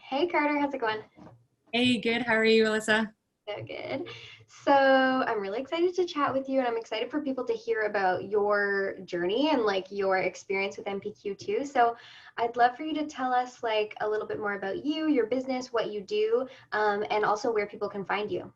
Hey Carter, how's it going? Hey, good. How are you, Alyssa? So good. So I'm really excited to chat with you, and I'm excited for people to hear about your journey and like your experience with MPQ too. So I'd love for you to tell us like a little bit more about you, your business, what you do, and also where people can find you.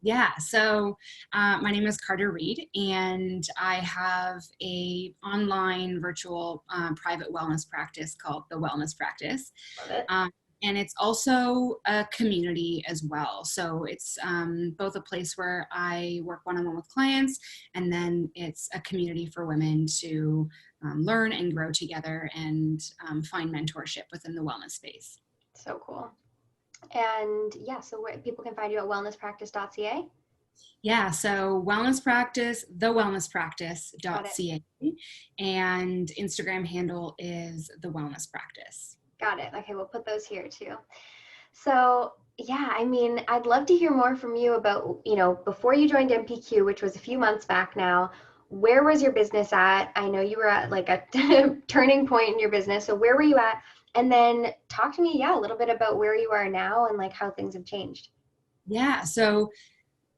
My name is Carter Reed, and I have a online virtual private wellness practice called the Wellness Practice. Love it. Um, and it's also a community as well. So it's both a place where I work one-on-one with clients, and then it's a community for women to learn and grow together and find mentorship within the wellness space. So cool. And yeah, so where people can find you at wellnesspractice.ca. So wellness practice, Got it. thewellnesspractice.ca, and Instagram handle is the wellness practice. Got it. Okay, we'll put those here too. So, yeah, I mean, I'd love to hear more from you about, before you joined MPQ, which was a few months back now, where was your business at? I know you were at like a turning point in your business. So, where were you at? And then talk to me, yeah, a little bit about where you are now and like how things have changed. So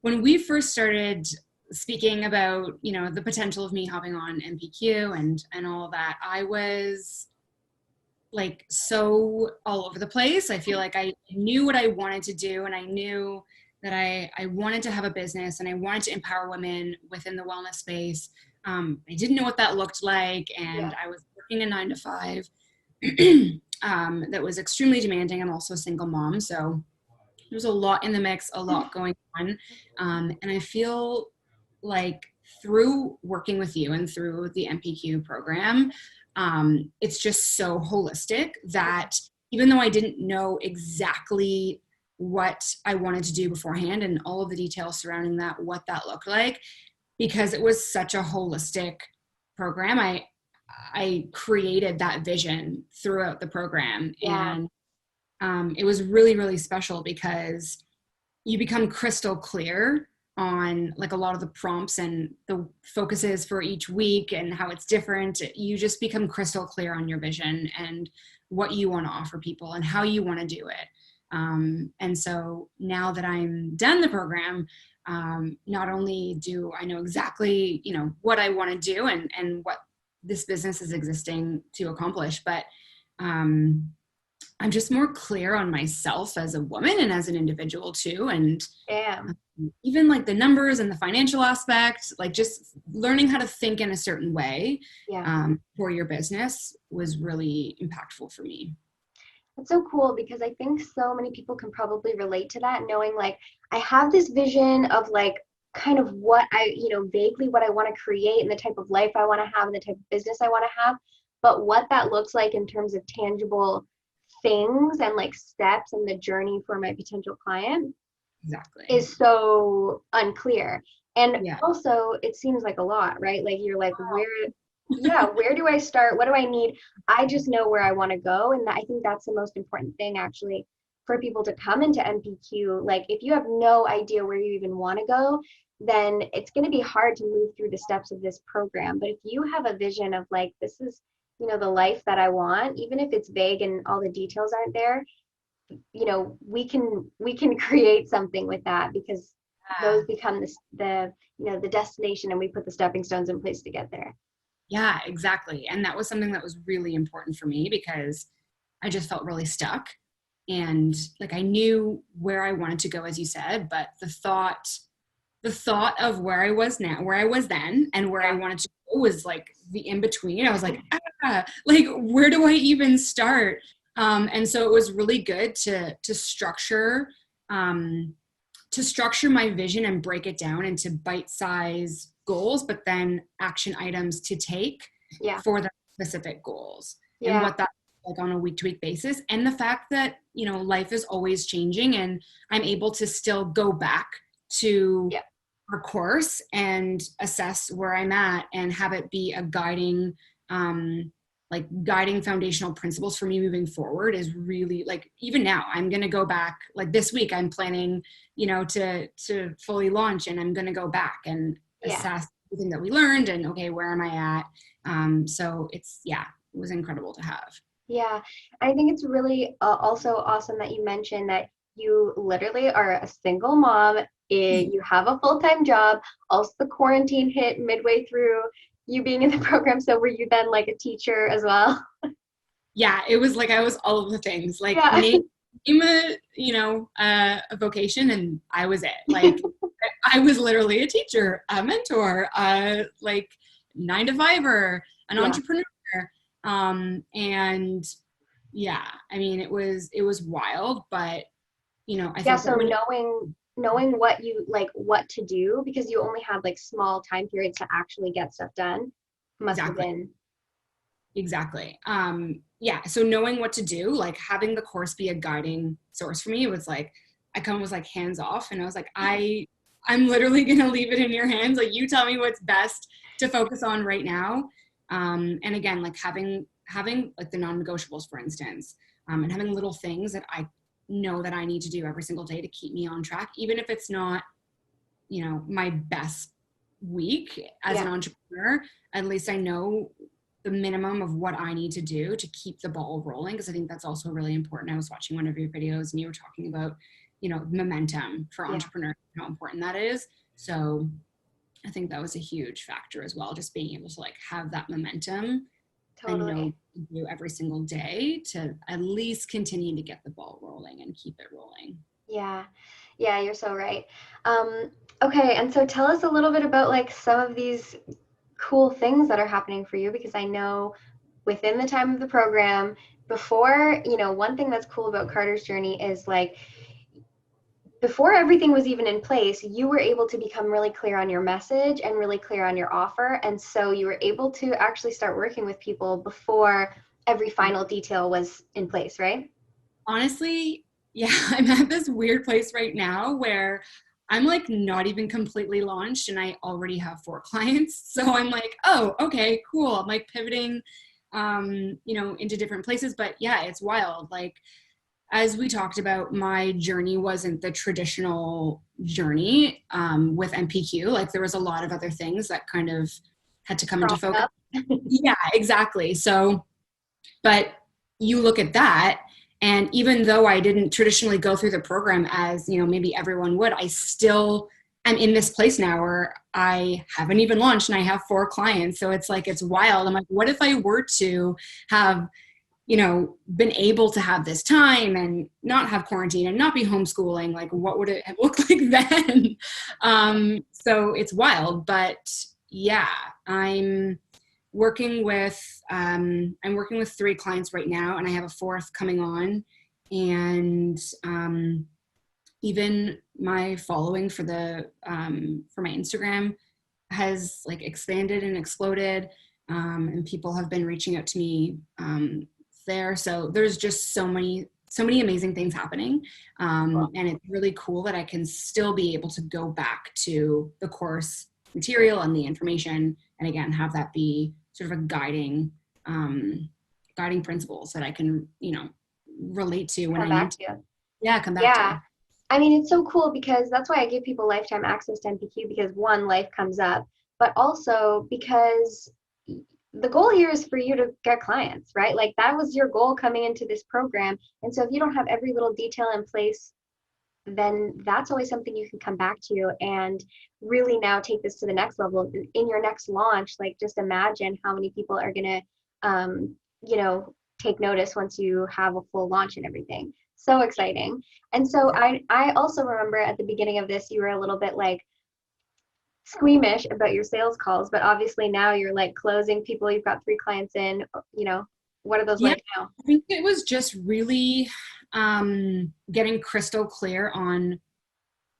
when we first started speaking about, the potential of me hopping on MPQ and all of that, I was like so all over the place. I feel like I knew what I wanted to do, and I knew that I wanted to have a business and I wanted to empower women within the wellness space. I didn't know what that looked like, and Yeah. I was working a 9 to 5 that was extremely demanding. I'm also a single mom, so there's a lot in the mix, a lot going on. And I feel like through working with you and through the MPQ program, it's just so holistic that even though I didn't know exactly what I wanted to do beforehand and all of the details surrounding that, what that looked like, because it was such a holistic program, I created that vision throughout the program. Yeah. And it was really, really special because you become crystal clear on like a lot of the prompts and the focuses for each week and how it's different. You just become crystal clear on your vision and what you want to offer people and how you want to do it. And so now that I'm done the program, not only do I know exactly, what I want to do and what this business is existing to accomplish, but um, I'm just more clear on myself as a woman and as an individual too. And Damn. even like the numbers and the financial aspect, like just learning how to think in a certain way Yeah. for your business was really impactful for me. That's so cool because I think so many people can probably relate to that, knowing like I have this vision of like kind of what vaguely what I want to create and the type of life I want to have and the type of business I want to have. But what that looks like in terms of tangible things and like steps and the journey for my potential client Exactly. is so unclear. And Yeah. also, it seems like a lot, right? Like you're like, where do I start? What do I need? I just know where I want to go. And I think that's the most important thing actually for people to come into MPQ. Like if you have no idea where you even want to go, then it's going to be hard to move through the steps of this program. But if you have a vision of like, this is, the life that I want, even if it's vague and all the details aren't there, we can create something with that because those become the destination and we put the stepping stones in place to get there. Yeah, exactly. And that was something that was really important for me because I just felt really stuck. And like I knew where I wanted to go, as you said, but the thought of where I was now, where I was then, and where I Yeah. wanted to go was like the in between. I was like, like where do I even start? And so it was really good um, to structure my vision and break it down into bite-size goals, but then action items to take Yeah. for the specific goals and Yeah. what that like on a week-to-week basis. And the fact that, life is always changing and I'm able to still go back to Yeah. our course and assess where I'm at and have it be a guiding foundational principles for me moving forward is really like, even now I'm going to go back like this week I'm planning, to fully launch, and I'm going to go back and Yeah. assess everything that we learned and okay, where am I at? So it was incredible to have. Yeah, I think it's really also awesome that you mentioned that you literally are a single mom. You have a full-time job. Also, the quarantine hit midway through you being in the program. So were you then like a teacher as well? Yeah, it was like I was all of the things. Like Yeah. name a a vocation, and I was it. Like I was literally a teacher, a mentor, like 9 to 5er, an Yeah. entrepreneur, and yeah, I mean it was wild, but I Yeah, think that so when knowing what you like what to do because you only had like small time periods to actually get stuff done must have exactly. been Exactly. Yeah. So knowing what to do, like having the course be a guiding source for me, was like I kind of was like hands off, and I was like, I'm literally gonna leave it in your hands. Like you tell me what's best to focus on right now. And again, like having like the non-negotiables, for instance, and having little things that I know that I need to do every single day to keep me on track, even if it's not, my best week as an yeah, entrepreneur. At least I know the minimum of what I need to do to keep the ball rolling, because I think that's also really important. I was watching one of your videos and you were talking about, momentum for yeah, entrepreneurs, how important that is. So I think that was a huge factor as well, just being able to like have that momentum and know totally. what to do every single day to at least continue to get the ball rolling and keep it rolling. Yeah. Yeah, you're so right. Um, okay, and so tell us a little bit about like some of these cool things that are happening for you because I know within the time of the program, before, one thing that's cool about Carter's journey is like before everything was even in place, you were able to become really clear on your message and really clear on your offer. And so you were able to actually start working with people before every final detail was in place, right? Honestly, yeah, I'm at this weird place right now where I'm like not even completely launched and I already have 4 clients. So I'm like, oh, okay, cool. I'm like pivoting into different places. But yeah, it's wild. Like as we talked about, my journey wasn't the traditional journey with MPQ. Like there was a lot of other things that kind of had to come into Cropped focus. up. Yeah, exactly. So but you look at that, and even though I didn't traditionally go through the program as, maybe everyone would, I still am in this place now where I haven't even launched and I have 4 clients. So it's like, it's wild. I'm like, what if I were to have, been able to have this time and not have quarantine and not be homeschooling? Like, what would it look like then? So it's wild, but yeah, working with I'm working with 3 clients right now, and I have a fourth coming on. And even my following for my Instagram has like expanded and exploded, and people have been reaching out to me there. So there's just so many amazing things happening, and it's really cool that I can still be able to go back to the course material and the information, and again have that be sort of a guiding principles that I can relate to when Come I need back to. to you. Yeah, come back to. Yeah. I mean, it's so cool because that's why I give people lifetime access to MPQ because one, life comes up, but also because the goal here is for you to get clients, right? Like that was your goal coming into this program. And so if you don't have every little detail in place, then that's always something you can come back to and really now take this to the next level in your next launch. Like just imagine how many people are going to, take notice once you have a full launch and everything. So exciting. And so I also remember at the beginning of this, you were a little bit like squeamish about your sales calls, but obviously now you're like closing people. You've got 3 clients in, what are those Yeah, like now? I think it was just really getting crystal clear on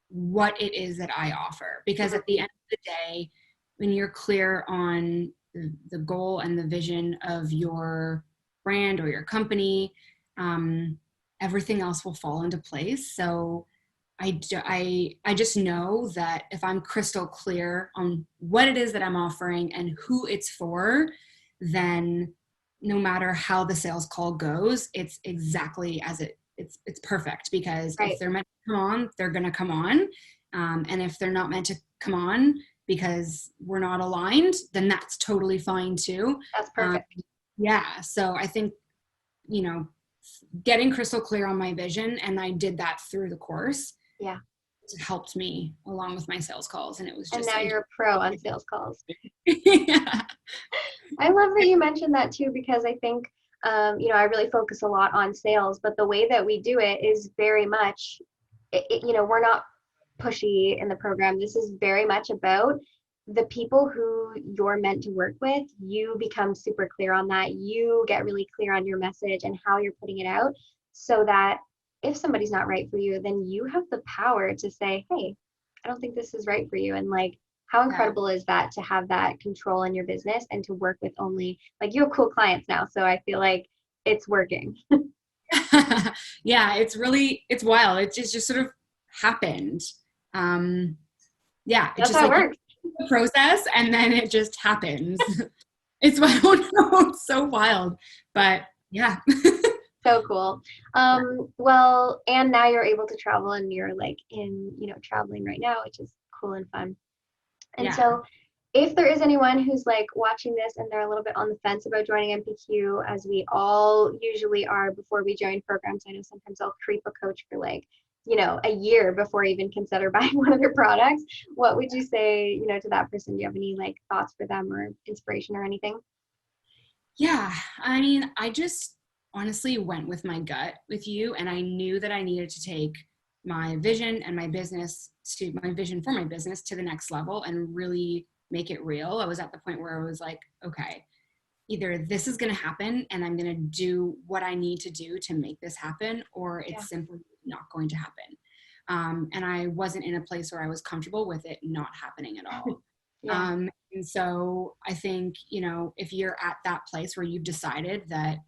what it is that I offer. Because at the end of the day, when you're clear on the goal and the vision of your brand or your company, everything else will fall into place. So I just know that if I'm crystal clear on what it is that I'm offering and who it's for, then no matter how the sales call goes, it's exactly as it's perfect, because if Right. they're meant to come on, they're going to come on. And if they're not meant to come on because we're not aligned, then that's totally fine too. That's Um, perfect. yeah. So I think you know, getting crystal clear on my vision. And I did that through the course. Yeah. It helped me along with my sales calls. And it was And just, now you're a pro on sales calls. yeah. I love that you mentioned that too, because I think, I really focus a lot on sales, but the way that we do it is very much, we're not pushy in the program. This is very much about the people who you're meant to work with. You become super clear on that. You get really clear on your message and how you're putting it out, so that if somebody's not right for you, then you have the power to say, hey, I don't think this is right for you. And like, how Yeah. incredible is that to have that control in your business and to work with only, like, you have cool clients now. So I feel like it's working. Yeah, it's wild. Just sort of happened. Um, yeah, it's That's just how it like works. the process and then it just happens. It's I don't know, it's so wild. But yeah. So cool. Well, and now you're able to travel and you're like in, traveling right now, which is cool and fun. And Yeah. so if there is anyone who's like watching this and they're a little bit on the fence about joining MPQ, as we all usually are before we join programs, I know sometimes I'll creep a coach for like, a year before I even consider buying one of their products. What would you say, to that person? Do you have any like thoughts for them or inspiration or anything? Yeah. I mean, I just honestly went with my gut with you, and I knew that I needed to take my vision and my vision for my business to the next level and really make it real. I was at the point where I was like, okay, either this is going to happen and I'm going to do what I need to do to make this happen, or Yeah. it's simply not going to happen. And I wasn't in a place where I was comfortable with it not happening at all. Yeah. And so I think, if you're at that place where you've decided that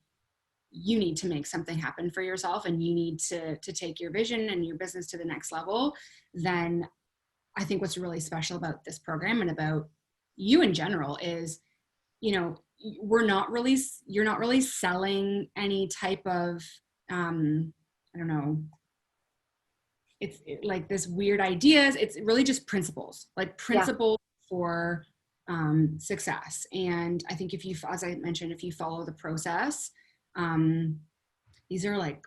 you need to make something happen for yourself and you need to take your vision and your business to the next level, then I think what's really special about this program and about you in general is, you're not really selling any type of, I don't know, like this weird ideas. It's really just principles, like Yeah. principles for success. And I think if you, as I mentioned, if you follow the process, um, these are like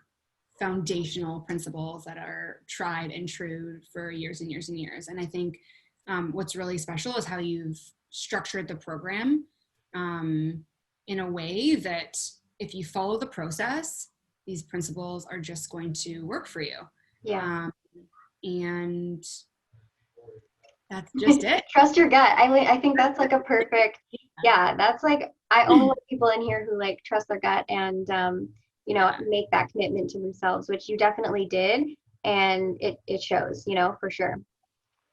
foundational principles that are tried and true for years and years and years. And I think what's really special is how you've structured the program in a way that if you follow the process, these principles are just going to work for you. Yeah. Um, and that's just it. Trust your gut. I think that's like a perfect, yeah, that's like, I only want people in here who like trust their gut and, make that commitment to themselves, which you definitely did. And it shows, for sure.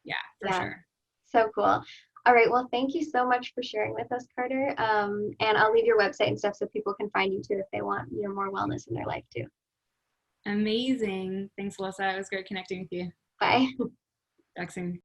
Yeah, for Yeah. sure. So cool. All right. Well, thank you so much for sharing with us, Carter. And I'll leave your website and stuff so people can find you too if they want, more wellness in their life too. Amazing. Thanks, Alyssa. It was great connecting with you. Bye. Talk soon.